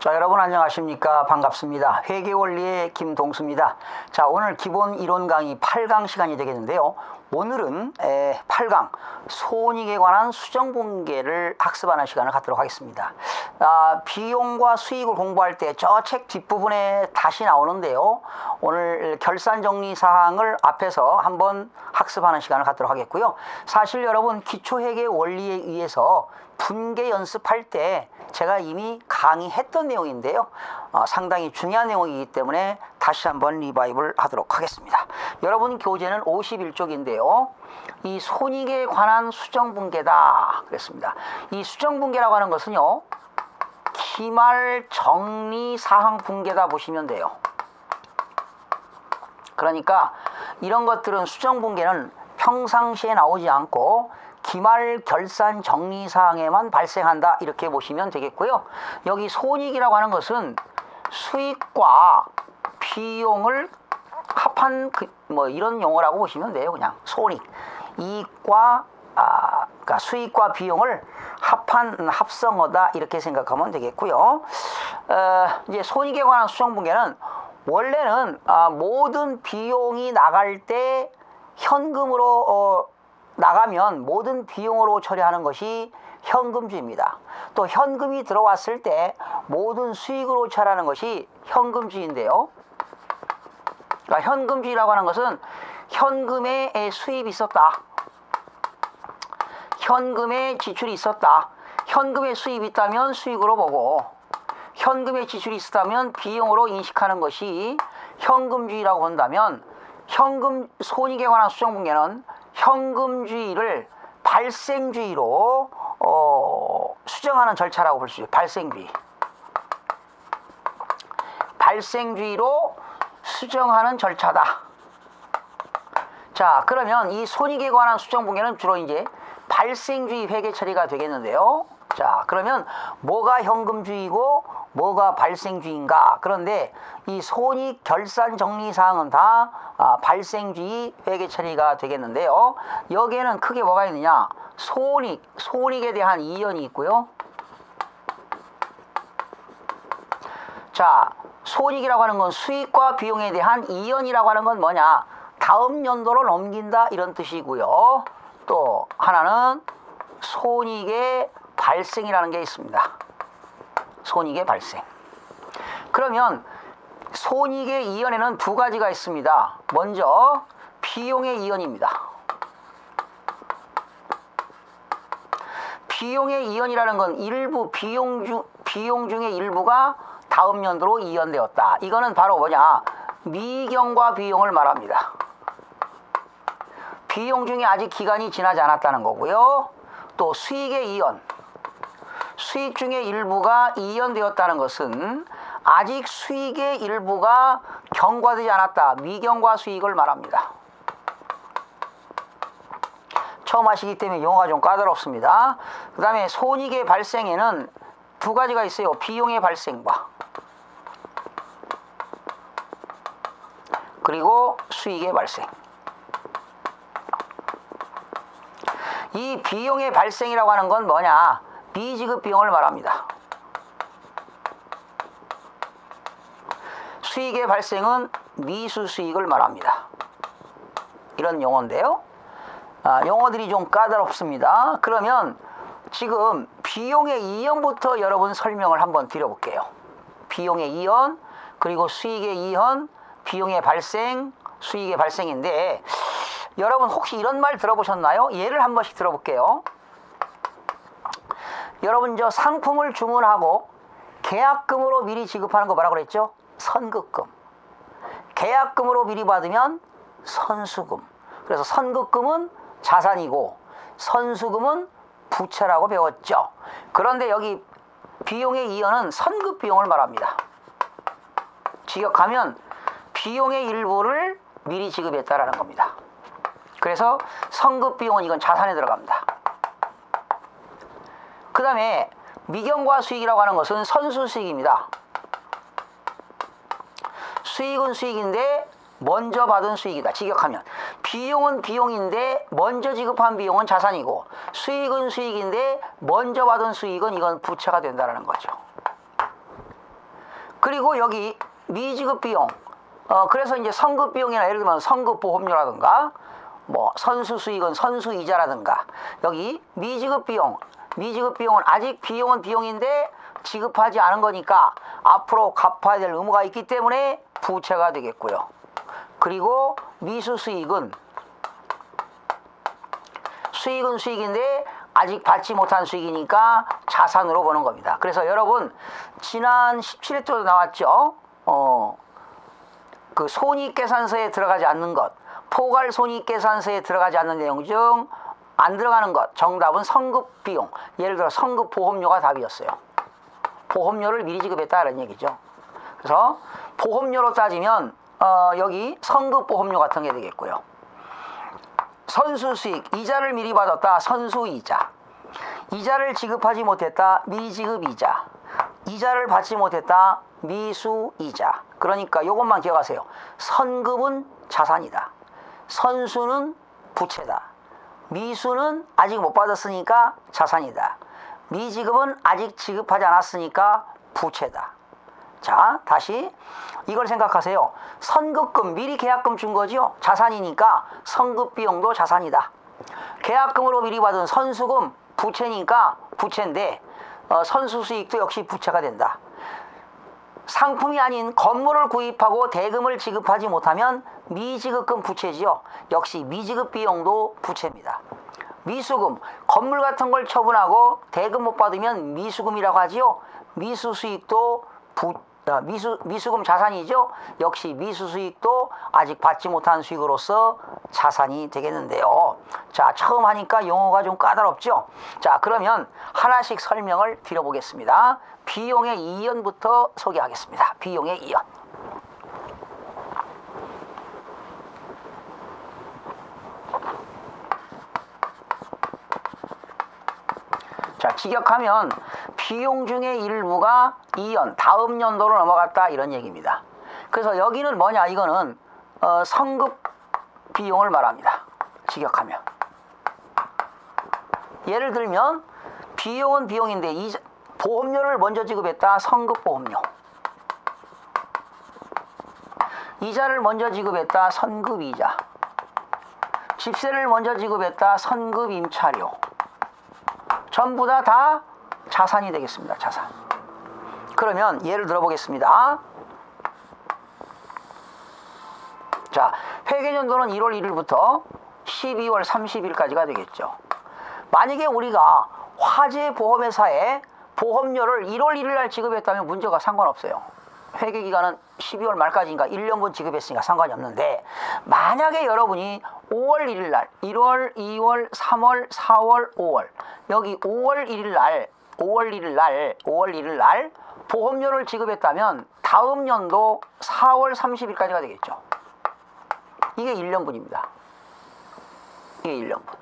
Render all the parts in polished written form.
자, 여러분 안녕하십니까? 반갑습니다. 회계원리의 김동수입니다. 자, 오늘 기본 이론 강의 8강 시간이 되겠는데요. 오늘은 8강 손익에 관한 수정분계를 학습하는 시간을 갖도록 하겠습니다. 비용과 수익을 공부할 때 저 책 뒷부분에 다시 나오는데요. 오늘 결산정리 사항을 앞에서 한번 학습하는 시간을 갖도록 하겠고요. 사실 여러분 기초회계 원리에 의해서 분계 연습할 때 제가 이미 강의했던 내용인데요. 상당히 중요한 내용이기 때문에 다시 한번 리바이벌 하도록 하겠습니다. 여러분 교재는 51쪽인데요. 이 손익에 관한 수정분계다 그랬습니다. 이 수정분계라고 하는 것은요. 기말 정리사항 분계다 보시면 돼요. 그러니까 이런 것들은 수정분계는 평상시에 나오지 않고 기말 결산 정리 사항에만 발생한다 이렇게 보시면 되겠고요. 여기 손익이라고 하는 것은 수익과 비용을 합한 이런 용어라고 보시면 돼요. 그냥 손익, 이익과 그러니까 수익과 비용을 합한 합성어다 이렇게 생각하면 되겠고요. 이제 손익에 관한 수정분계는 원래는 모든 비용이 나갈 때 현금으로 나가면 모든 비용으로 처리하는 것이 현금주의입니다. 또 현금이 들어왔을 때 모든 수익으로 처리하는 것이 현금주의인데요. 그러니까 현금주의라고 하는 것은 현금의 수입이 있었다. 현금의 지출이 있었다. 현금의 수입이 있다면 수익으로 보고 현금의 지출이 있었다면 비용으로 인식하는 것이 현금주의라고 본다면 손익에 관한 수정분계는 현금주의를 발생주의로 수정하는 절차라고 볼 수 있어요. 발생주의로 수정하는 절차다. 자, 그러면 이 손익에 관한 수정분계는 주로 이제 발생주의 회계 처리가 되겠는데요. 자, 그러면 뭐가 현금주의고 뭐가 발생주의인가? 그런데 이 손익 결산 정리 사항은 다 발생주의 회계 처리가 되겠는데요. 여기에는 크게 뭐가 있느냐? 손익에 대한 이연이 있고요. 자, 손익이라고 하는 건 수익과 비용에 대한 이연이라고 하는 건 뭐냐? 다음 연도로 넘긴다 이런 뜻이고요. 또 하나는 손익의 발생이라는 게 있습니다. 손익의 발생. 그러면 손익의 이연에는 두 가지가 있습니다. 먼저 비용의 이연입니다. 비용의 이연이라는 건 일부 비용 중의 일부가 다음 연도로 이연되었다. 이거는 바로 뭐냐? 미경과 비용을 말합니다. 비용 중에 아직 기간이 지나지 않았다는 거고요. 또 수익의 이연. 수익 중에 일부가 이연되었다는 것은 아직 수익의 일부가 경과되지 않았다. 미경과 수익을 말합니다. 처음 하시기 때문에 용어가 좀 까다롭습니다. 그 다음에 손익의 발생에는 두 가지가 있어요. 비용의 발생과 그리고 수익의 발생. 이 비용의 발생이라고 하는 건 뭐냐? 미지급 비용을 말합니다. 수익의 발생은 미수 수익을 말합니다. 이런 용어인데요. 용어들이 좀 까다롭습니다. 그러면 지금 비용의 이연부터 여러분 설명을 한번 드려볼게요. 비용의 이연, 그리고 수익의 이연, 비용의 발생, 수익의 발생인데 여러분 혹시 이런 말 들어보셨나요? 예를 한 번씩 들어볼게요. 여러분 저 상품을 주문하고 계약금으로 미리 지급하는 거 뭐라고 그랬죠? 선급금. 계약금으로 미리 받으면 선수금. 그래서 선급금은 자산이고 선수금은 부채라고 배웠죠. 그런데 여기 비용의 이연은 선급 비용을 말합니다. 지역하면 비용의 일부를 미리 지급했다라는 겁니다. 그래서 선급 비용은 이건 자산에 들어갑니다. 그 다음에 미경과 수익이라고 하는 것은 선수수익입니다. 수익은 수익인데 먼저 받은 수익이다. 직역하면 비용은 비용인데 먼저 지급한 비용은 자산이고 수익은 수익인데 먼저 받은 수익은 이건 부채가 된다는 거죠. 그리고 여기 미지급 비용. 그래서 이제 선급 비용이나 예를 들면 선급 보험료라든가 뭐 선수 수익은 선수 이자라든가 여기 미지급 비용. 미지급 비용은 아직 비용은 비용인데 지급하지 않은 거니까 앞으로 갚아야 될 의무가 있기 때문에 부채가 되겠고요. 그리고 미수 수익은 수익인데 아직 받지 못한 수익이니까 자산으로 보는 겁니다. 그래서 여러분 지난 17회 때도 나왔죠. 그 손익계산서에 들어가지 않는 것, 포괄 손익계산서에 들어가지 않는 내용 중 안 들어가는 것, 정답은 선급 비용. 예를 들어 선급 보험료가 답이었어요. 보험료를 미리 지급했다는 얘기죠. 그래서 보험료로 따지면 여기 선급 보험료 같은 게 되겠고요. 선수 수익, 이자를 미리 받았다. 선수 이자. 이자를 지급하지 못했다. 미지급 이자. 이자를 받지 못했다. 미수 이자. 그러니까 이것만 기억하세요. 선급은 자산이다. 선수는 부채다. 미수는 아직 못 받았으니까 자산이다. 미지급은 아직 지급하지 않았으니까 부채다. 자, 다시 이걸 생각하세요. 선급금, 미리 계약금 준 거죠. 자산이니까 선급 비용도 자산이다. 계약금으로 미리 받은 선수금, 부채니까 부채인데 선수 수익도 역시 부채가 된다. 상품이 아닌 건물을 구입하고 대금을 지급하지 못하면 미지급금 부채지요. 역시 미지급 비용도 부채입니다. 미수금, 건물 같은 걸 처분하고 대금 못 받으면 미수금이라고 하지요. 미수 수익도 미수금 자산이죠. 역시 미수 수익도 아직 받지 못한 수익으로서 자산이 되겠는데요. 자, 처음 하니까 용어가 좀 까다롭죠. 자, 그러면 하나씩 설명을 드려보겠습니다. 비용의 이연부터 소개하겠습니다. 비용의 이연. 자, 직역하면 비용 중의 일부가 이연, 다음 연도로 넘어갔다 이런 얘기입니다. 그래서 여기는 뭐냐, 이거는 선급 비용을 말합니다. 직역하면. 예를 들면 비용은 비용인데 보험료를 먼저 지급했다. 선급 보험료. 이자를 먼저 지급했다. 선급 이자. 집세를 먼저 지급했다. 선급 임차료. 전부 다 자산이 되겠습니다. 자산. 그러면 예를 들어 보겠습니다. 자, 회계연도는 1월 1일부터 12월 30일까지가 되겠죠. 만약에 우리가 화재 보험회사에 보험료를 1월 1일 날 지급했다면 문제가 상관없어요. 회계기간은 12월 말까지니까 1년분 지급했으니까 상관이 없는데, 만약에 여러분이 5월 1일 날 1월, 2월, 3월, 4월, 5월 여기 5월 1일 날 보험료를 지급했다면 다음 연도 4월 30일까지가 되겠죠. 이게 1년분입니다. 이게 1년분.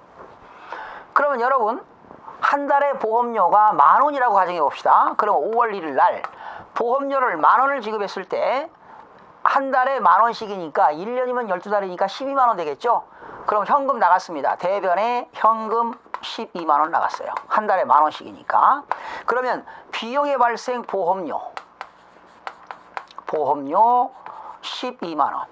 그러면 여러분 한 달에 보험료가 10,000원이라고 가정해 봅시다. 그럼 5월 1일 날 보험료를 10,000원을 지급했을 때 한 달에 10,000원씩이니까 1년이면 12달이니까 120,000원 되겠죠. 그럼 현금 나갔습니다. 대변에 현금 120,000원 나갔어요. 한 달에 10,000원씩이니까. 그러면 비용의 발생 보험료 120,000원.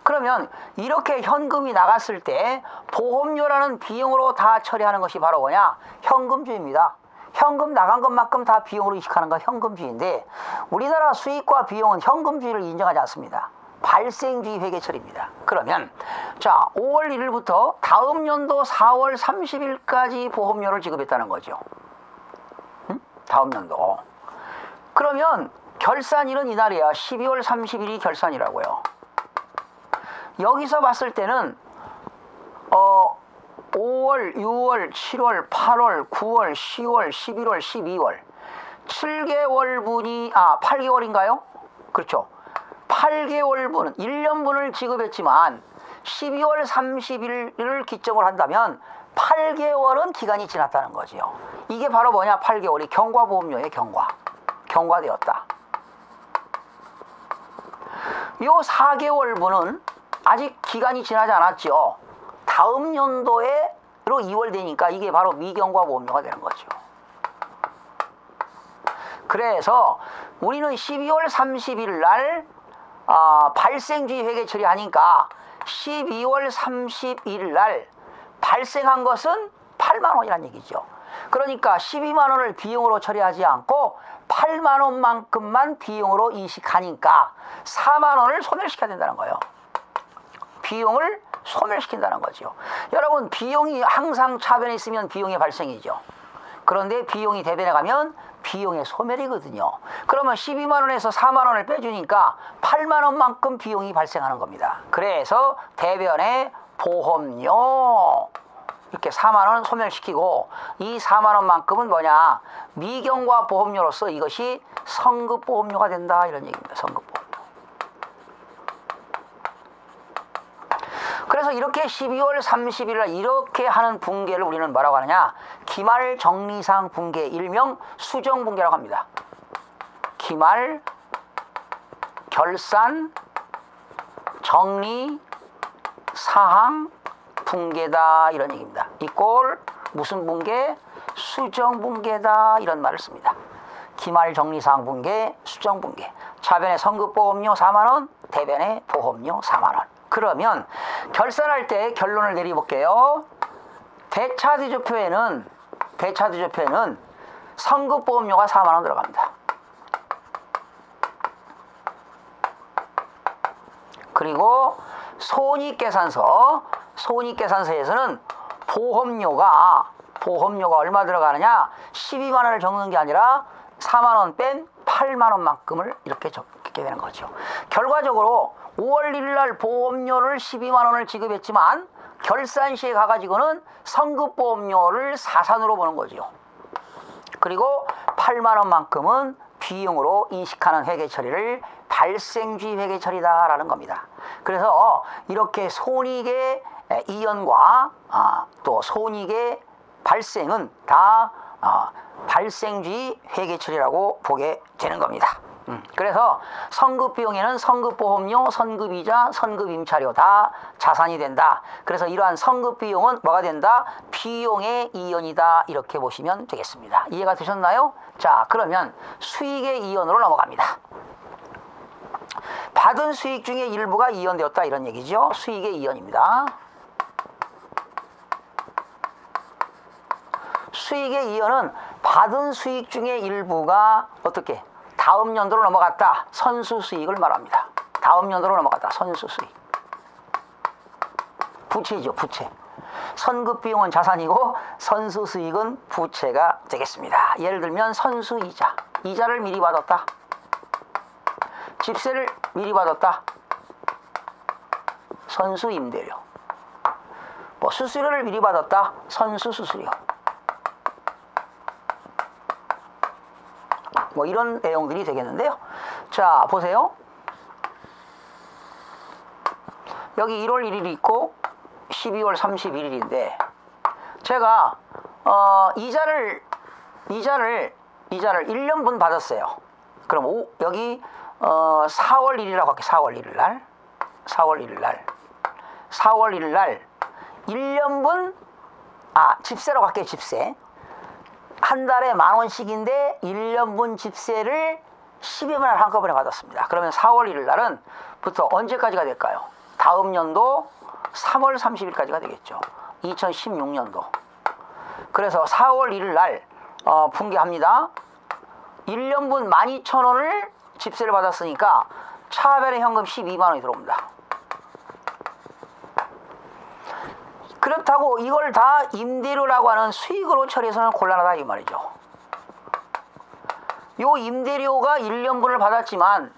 그러면 이렇게 현금이 나갔을 때 보험료라는 비용으로 다 처리하는 것이 바로 뭐냐? 현금주의입니다. 현금 나간 것만큼 다 비용으로 이식하는 건 현금주의인데, 우리나라 수익과 비용은 현금주의를 인정하지 않습니다. 발생주의 회계처리입니다. 그러면 자, 5월 1일부터 다음 연도 4월 30일까지 보험료를 지급했다는 거죠. 다음 연도. 그러면 결산일은 이날이야. 12월 30일이 결산이라고요. 여기서 봤을 때는 5월, 6월, 7월, 8월, 9월, 10월, 11월, 12월 7개월분이 8개월인가요? 그렇죠. 8개월분, 1년분을 지급했지만 12월 30일을 기점으로 한다면 8개월은 기간이 지났다는 거지요. 이게 바로 뭐냐? 8개월이 경과보험료의 경과되었다. 요 4개월분은 아직 기간이 지나지 않았죠. 다음 연도에로 2월 되니까 이게 바로 미경과보험료가 되는 거죠. 그래서 우리는 12월 30일 날 발생주의 회계 처리하니까 12월 31일 날 발생한 것은 8만 원이란 얘기죠. 그러니까 12만 원을 비용으로 처리하지 않고 8만 원만큼만 비용으로 인식하니까 4만 원을 소멸시켜야 된다는 거예요. 비용을 소멸시킨다는 거죠. 여러분, 비용이 항상 차변에 있으면 비용의 발생이죠. 그런데 비용이 대변에 가면 비용의 소멸이거든요. 그러면 12만 원에서 4만 원을 빼주니까 8만 원만큼 비용이 발생하는 겁니다. 그래서 대변에 보험료 이렇게 4만 원 소멸시키고, 이 4만 원만큼은 뭐냐, 미경과 보험료로서 이것이 성급보험료가 된다, 이런 얘기입니다. 성급보험료. 그래서 이렇게 12월 30일 날 이렇게 하는 분계를 우리는 뭐라고 하느냐, 기말 정리사항 분계, 일명 수정 분계라고 합니다. 기말 결산 정리 사항 분계다, 이런 얘기입니다. 이꼴 무슨 분계? 수정 분계다, 이런 말을 씁니다. 기말 정리사항 분계, 수정 분계. 차변에 성급보험료 4만 원, 대변에 보험료 4만 원. 그러면 결산할 때 결론을 내려볼게요. 대차대조표에는 성급보험료가 4만 원 들어갑니다. 그리고 손익계산서에서는 보험료가 얼마 들어가느냐, 12만 원을 적는 게 아니라 4만 원 뺀 8만 원만큼을 이렇게 적게 되는 거죠. 결과적으로 5월 1일 날 보험료를 12만 원을 지급했지만 결산시에 가가지고는 성급보험료를 사산으로 보는 거죠. 그리고 8만 원만큼은 비용으로 인식하는 회계처리를 발생주의 회계처리다라는 겁니다. 그래서 이렇게 손익의 이연과 또 손익의 발생은 다 발생주의 회계처리라고 보게 되는 겁니다. 그래서 성급비용에는 성급보험료, 성급이자, 성급임차료 다 자산이 된다. 그래서 이러한 성급비용은 뭐가 된다? 비용의 이연이다, 이렇게 보시면 되겠습니다. 이해가 되셨나요? 자, 그러면 수익의 이연으로 넘어갑니다. 받은 수익 중에 일부가 이연되었다, 이런 얘기죠. 수익의 이연입니다. 수익의 이연은 받은 수익 중에 일부가 어떻게? 다음 연도로 넘어갔다. 선수수익을 말합니다. 다음 연도로 넘어갔다. 선수수익. 부채죠, 부채. 선급비용은 자산이고 선수수익은 부채가 되겠습니다. 예를 들면 선수이자. 이자를 미리 받았다. 집세를 미리 받았다. 선수임대료. 수수료를 미리 받았다. 선수수수료. 이런 내용들이 되겠는데요. 자, 보세요. 여기 1월 1일이 있고 12월 31일인데 제가 이자를 1년분 받았어요. 그럼 여기 4월 1일이라고 할게요. 4월 1일 날 1년분 집세라고 할게요. 집세. 한 달에 10,000원씩인데 1년분 집세를 12만 원 한꺼번에 받았습니다. 그러면 4월 1일 날은 부터 언제까지가 될까요? 다음 연도 3월 30일까지가 되겠죠. 2016년도. 그래서 4월 1일 날 분계합니다. 1년분 12,000원을 집세를 받았으니까 차변의 현금 12만 원이 들어옵니다. 그렇다고 이걸 다 임대료라고 하는 수익으로 처리해서는 곤란하다, 이 말이죠. 요 임대료가 1년분을 받았지만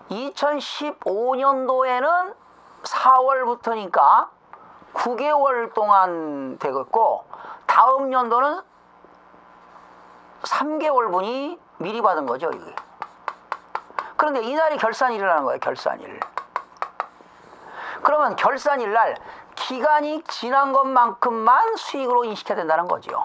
2015년도에는 4월부터니까 9개월 동안 되겠고, 다음 연도는 3개월분이 미리 받은 거죠, 이게. 그런데 이날이 결산일이라는 거예요, 결산일. 그러면 결산일 날 기간이 지난 것만큼만 수익으로 인식해야 된다는 거죠.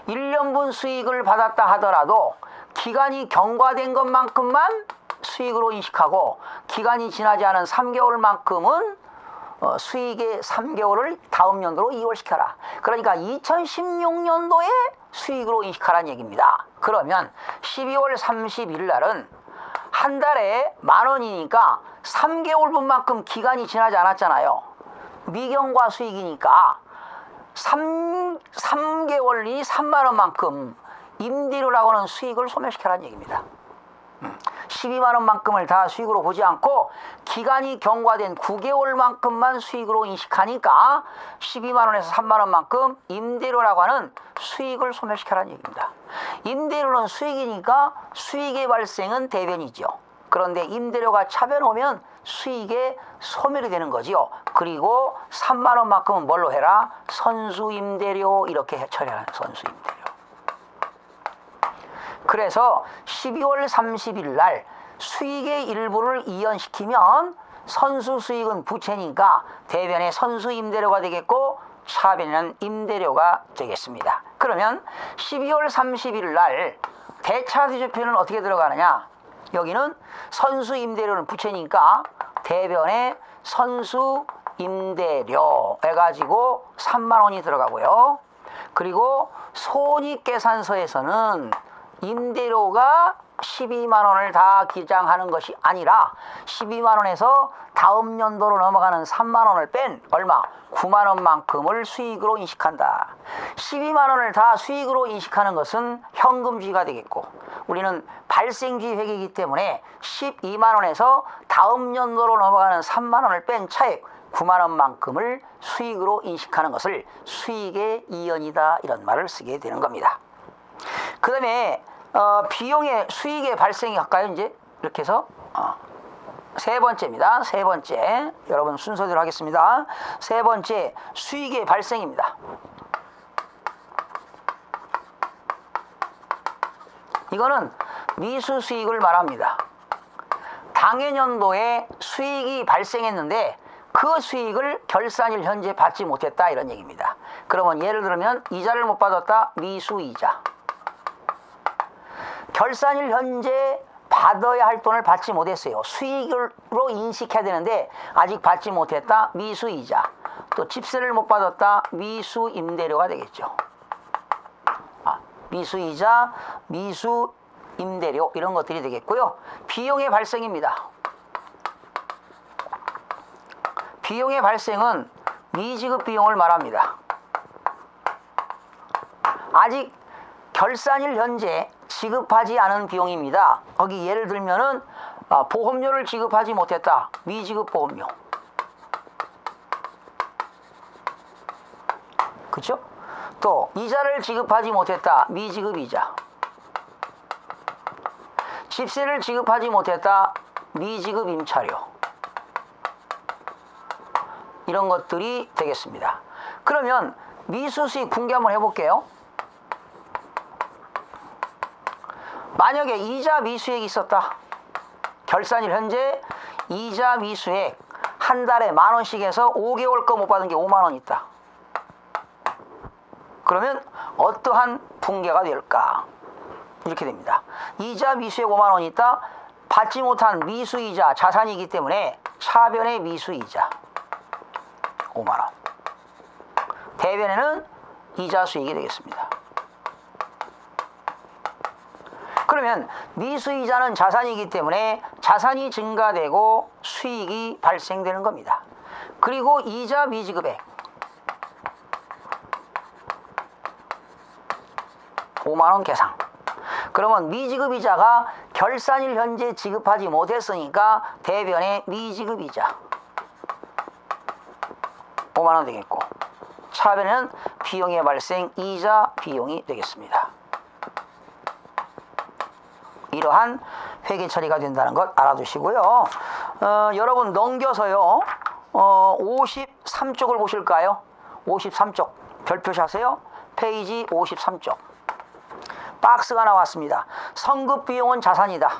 1년분 수익을 받았다 하더라도 기간이 경과된 것만큼만 수익으로 인식하고, 기간이 지나지 않은 3개월만큼은 수익의 3개월을 다음 연도로 이월시켜라. 그러니까 2016년도에 수익으로 인식하라는 얘기입니다. 그러면 12월 30일 날은 한 달에 10,000원이니까 3개월분만큼 기간이 지나지 않았잖아요. 미경과 수익이니까 3개월이 30,000원만큼 임대료라고 하는 수익을 소멸시켜라는 얘기입니다. 12만원만큼을 다 수익으로 보지 않고 기간이 경과된 9개월만큼만 수익으로 인식하니까 12만원에서 3만원만큼 임대료라고 하는 수익을 소멸시켜라는 얘기입니다. 임대료는 수익이니까 수익의 발생은 대변이죠. 그런데 임대료가 차변 오면 수익의 소멸이 되는 거지요. 그리고 3만원만큼은 뭘로 해라? 선수임대료, 이렇게 처리하는 선수임대료. 그래서 12월 30일 날 수익의 일부를 이연시키면 선수 수익은 부채니까 대변의 선수 임대료가 되겠고 차변에는 임대료가 되겠습니다. 그러면 12월 30일 날 대차대조표는 어떻게 들어가느냐? 여기는 선수 임대료는 부채니까 대변의 선수 임대료 해가지고 30,000원이 들어가고요. 그리고 손익계산서에서는 임대료가 12만원을 다 기장하는 것이 아니라 12만원에서 다음 연도로 넘어가는 3만원을 뺀 얼마? 9만원만큼을 수익으로 인식한다. 12만원을 다 수익으로 인식하는 것은 현금주의가 되겠고 우리는 발생주의 회계이기 때문에 12만원에서 다음 연도로 넘어가는 3만원을 뺀 차액 9만원만큼을 수익으로 인식하는 것을 수익의 이연이다, 이런 말을 쓰게 되는 겁니다. 그 다음에 비용의 수익의 발생이 할까요? 이제 이렇게 해서 세 번째입니다. 세 번째, 여러분 순서대로 하겠습니다. 세 번째, 수익의 발생입니다. 이거는 미수 수익을 말합니다. 당해년도에 수익이 발생했는데 그 수익을 결산일 현재 받지 못했다, 이런 얘기입니다. 그러면 예를 들면 이자를 못 받았다, 미수이자. 결산일 현재 받아야 할 돈을 받지 못했어요. 수익으로 인식해야 되는데 아직 받지 못했다, 미수이자. 또 집세를 못 받았다, 미수임대료가 되겠죠. 미수이자, 미수임대료, 이런 것들이 되겠고요. 비용의 발생입니다. 비용의 발생은 미지급 비용을 말합니다. 아직 결산일 현재 지급하지 않은 비용입니다. 거기 예를 들면은 보험료를 지급하지 못했다, 미지급 보험료. 그렇죠? 또 이자를 지급하지 못했다, 미지급 이자. 집세를 지급하지 못했다, 미지급 임차료. 이런 것들이 되겠습니다. 그러면 미수수익 분기 한번 해볼게요. 만약에 이자 미수액이 있었다. 결산일 현재 이자 미수액 한 달에 10,000원씩 해서 5개월 거 못 받은 게 50,000원 있다. 그러면 어떠한 분계가 될까? 이렇게 됩니다. 이자 미수액 50,000원 있다. 받지 못한 미수이자 자산이기 때문에 차변의 미수이자 50,000원. 대변에는 이자 수익이 되겠습니다. 그러면 미수이자는 자산이기 때문에 자산이 증가되고 수익이 발생되는 겁니다. 그리고 이자 미지급액 50,000원 계산. 그러면 미지급 이자가 결산일 현재 지급하지 못했으니까 대변의 미지급 이자 50,000원 되겠고 차변에는 비용의 발생 이자 비용이 되겠습니다. 이러한 회계 처리가 된다는 것 알아두시고요. 여러분 넘겨서요. 53쪽을 보실까요? 53쪽 별표시하세요. 페이지 53쪽. 박스가 나왔습니다. 선급비용은 자산이다.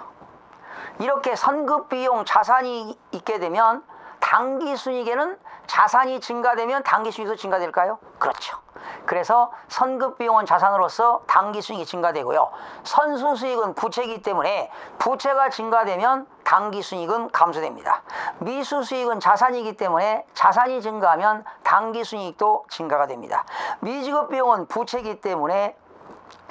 이렇게 선급비용 자산이 있게 되면 당기순이익에는 자산이 증가되면 당기순이익도 증가될까요? 그렇죠. 그래서 선급비용은 자산으로서 당기순이익이 증가되고요. 선수수익은 부채이기 때문에 부채가 증가되면 당기순이익은 감소됩니다. 미수수익은 자산이기 때문에 자산이 증가하면 당기순이익도 증가가 됩니다. 미지급비용은 부채이기 때문에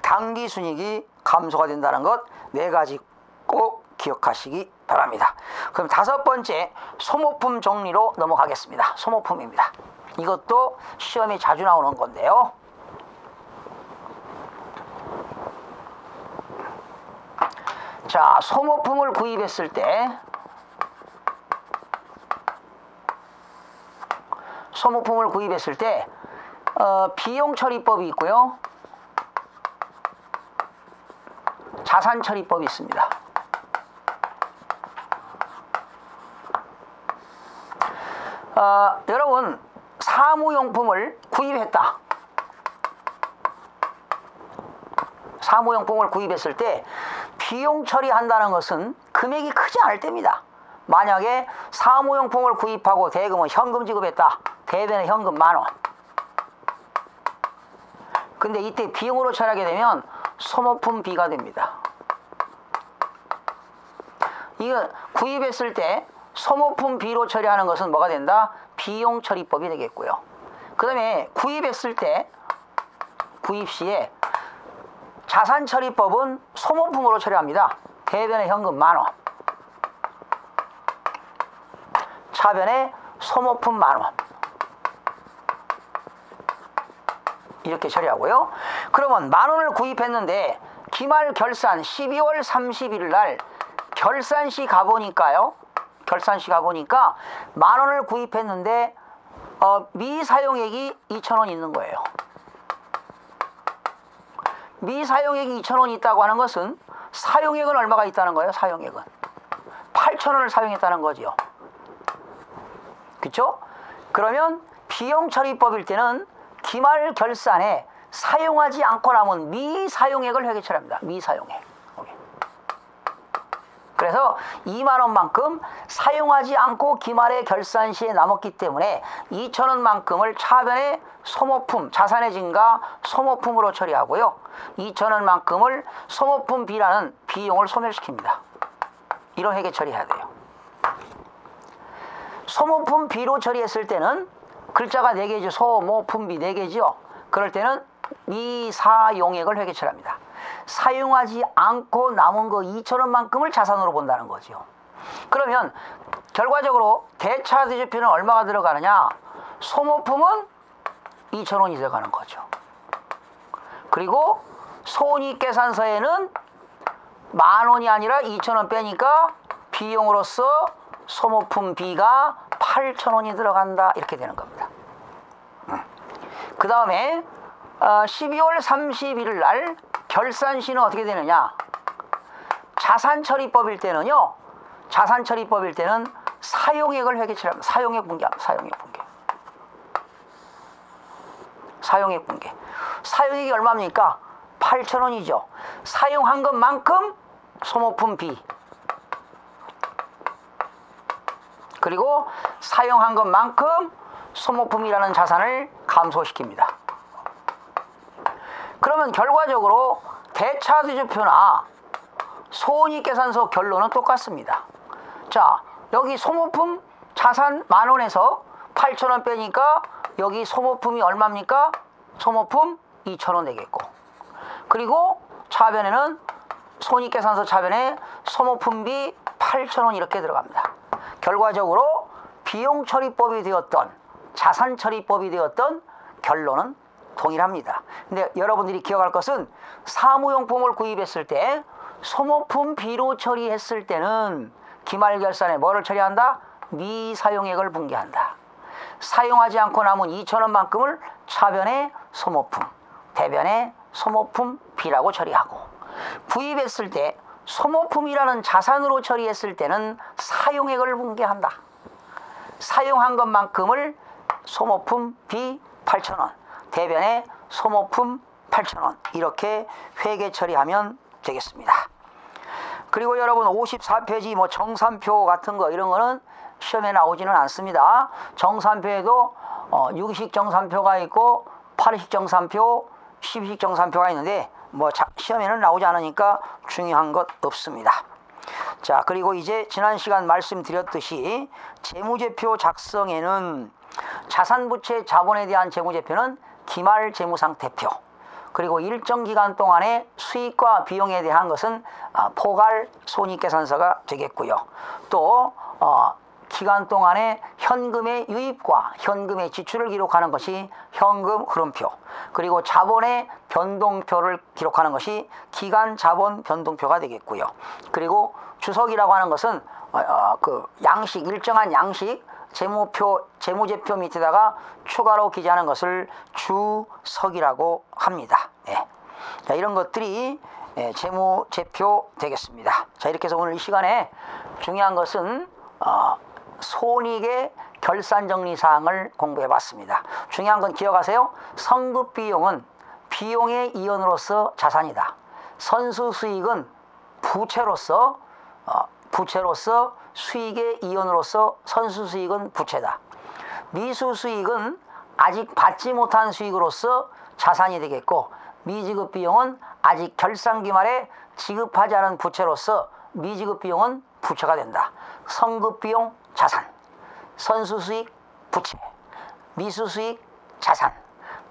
당기순이익이 감소가 된다는 것 네 가지 꼭 기억하시기 바랍니다. 그럼 다섯 번째 소모품 정리로 넘어가겠습니다. 소모품입니다. 이것도 시험에 자주 나오는 건데요. 자, 소모품을 구입했을 때 비용처리법이 있고요. 자산처리법이 있습니다. 여러분, 사무용품을 구입했다. 사무용품을 구입했을 때 비용 처리한다는 것은 금액이 크지 않을 때입니다. 만약에 사무용품을 구입하고 대금은 현금 지급했다. 대변에 현금 10,000원. 근데 이때 비용으로 처리하게 되면 소모품비가 됩니다. 이거 구입했을 때 소모품비로 처리하는 것은 뭐가 된다? 비용처리법이 되겠고요. 그 다음에 구입했을 때 구입 시에 자산처리법은 소모품으로 처리합니다. 대변에 현금 10,000원. 차변에 소모품 10,000원. 이렇게 처리하고요. 그러면 10,000원을 구입했는데 기말 결산 12월 31일 날 결산시 가보니까요. 결산시 가보니까 10,000원을 구입했는데 미사용액이 2,000원 있는 거예요. 미사용액이 2,000원 있다고 하는 것은 사용액은 얼마가 있다는 거예요? 사용액은 8,000원을 사용했다는 거지요. 그쵸? 그러면 비용처리법일 때는 기말 결산에 사용하지 않고 남은 미사용액을 회계 처리합니다. 미사용액. 그래서 20,000원만큼 사용하지 않고 기말의 결산 시에 남았기 때문에 2,000원만큼을 차변에 소모품, 자산의 증가 소모품으로 처리하고요. 2,000원만큼을 소모품비라는 비용을 소멸시킵니다. 이런 회계 처리해야 돼요. 소모품비로 처리했을 때는 글자가 4개죠. 소모품비 4개죠. 그럴 때는 미사용액을 회계 처리합니다. 사용하지 않고 남은 거 2,000원만큼을 자산으로 본다는 거죠. 그러면 결과적으로 대차 대조표는 얼마가 들어가느냐? 소모품은 2,000원이 들어가는 거죠. 그리고 손익계산서에는 10,000원이 아니라 2,000원 빼니까 비용으로서 소모품비가 8,000원이 들어간다. 이렇게 되는 겁니다. 그 다음에 12월 31일 날 결산시는 어떻게 되느냐? 자산처리법일 때는요. 자산처리법일 때는 사용액을 회계 처리합니다. 사용액 분개합니다. 사용액 분개. 사용액 분개. 사용액이 얼마입니까? 8,000원이죠. 사용한 것만큼 소모품비. 그리고 사용한 것만큼 소모품이라는 자산을 감소시킵니다. 그러면 결과적으로 대차대조표나 손익계산서 결론은 똑같습니다. 자, 여기 소모품 자산 10,000원에서 8,000원 빼니까 여기 소모품이 얼마입니까? 소모품 2,000원 되겠고, 그리고 차변에는 손익계산서 차변에 소모품비 8,000원 이렇게 들어갑니다. 결과적으로 비용처리법이 되었던 자산처리법이 되었던 결론은 동일합니다. 근데 여러분들이 기억할 것은 사무용품을 구입했을 때 소모품비로 처리했을 때는 기말결산에 뭐를 처리한다? 미사용액을 분개한다. 사용하지 않고 남은 2,000원만큼을 차변에 소모품, 대변에 소모품비라고 처리하고, 구입했을 때 소모품이라는 자산으로 처리했을 때는 사용액을 분개한다. 사용한 것만큼을 소모품비 8,000원, 대변에 소모품 8,000원 이렇게 회계 처리하면 되겠습니다. 그리고 여러분 54페이지 뭐 정산표 같은 거 이런 거는 시험에 나오지는 않습니다. 정산표에도 6식 정산표가 있고 8식 정산표, 12식 정산표가 있는데 뭐 시험에는 나오지 않으니까 중요한 것 없습니다. 자, 그리고 이제 지난 시간 말씀드렸듯이 재무제표 작성에는 자산부채 자본에 대한 재무제표는 기말 재무상태표, 그리고 일정 기간 동안의 수익과 비용에 대한 것은 포괄 손익계산서가 되겠고요. 또 기간 동안의 현금의 유입과 현금의 지출을 기록하는 것이 현금 흐름표, 그리고 자본의 변동표를 기록하는 것이 기간 자본 변동표가 되겠고요. 그리고 주석이라고 하는 것은 그 양식, 일정한 양식 재무표, 재무제표 밑에다가 추가로 기재하는 것을 주석이라고 합니다. 예. 자, 이런 것들이 재무제표 되겠습니다. 자, 이렇게 해서 오늘 이 시간에 중요한 것은 손익의 결산정리사항을 공부해 봤습니다. 중요한 건 기억하세요. 성급비용은 비용의 이원으로서 자산이다. 선수수익은 부채로서 수익의 이원으로서 선수수익은 부채다. 미수수익은 아직 받지 못한 수익으로서 자산이 되겠고, 미지급비용은 아직 결산기 말에 지급하지 않은 부채로서 미지급비용은 부채가 된다. 성급비용 자산, 선수수익 부채, 미수수익 자산,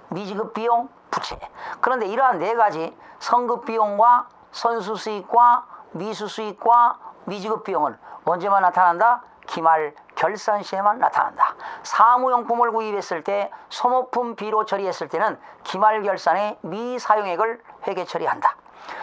미지급비용 부채. 그런데 이러한 네 가지 성급비용과 선수수익과 미수수익과 미지급비용은 언제만 나타난다? 기말 결산시에만 나타난다. 사무용품을 구입했을 때 소모품 비로 처리했을 때는 기말 결산의 미사용액을 회계 처리한다.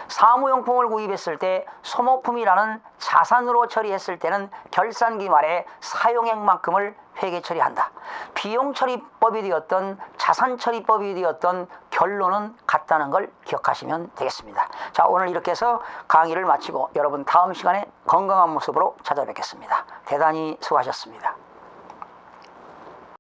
사무용품을 구입했을 때 소모품이라는 자산으로 처리했을 때는 결산기 말에 사용액만큼을 회계 처리한다. 비용 처리법이 되었던 자산 처리법이 되었던 결론은 같다는 걸 기억하시면 되겠습니다. 자, 오늘 이렇게 해서 강의를 마치고 여러분 다음 시간에 건강한 모습으로 찾아뵙겠습니다. 대단히 수고하셨습니다.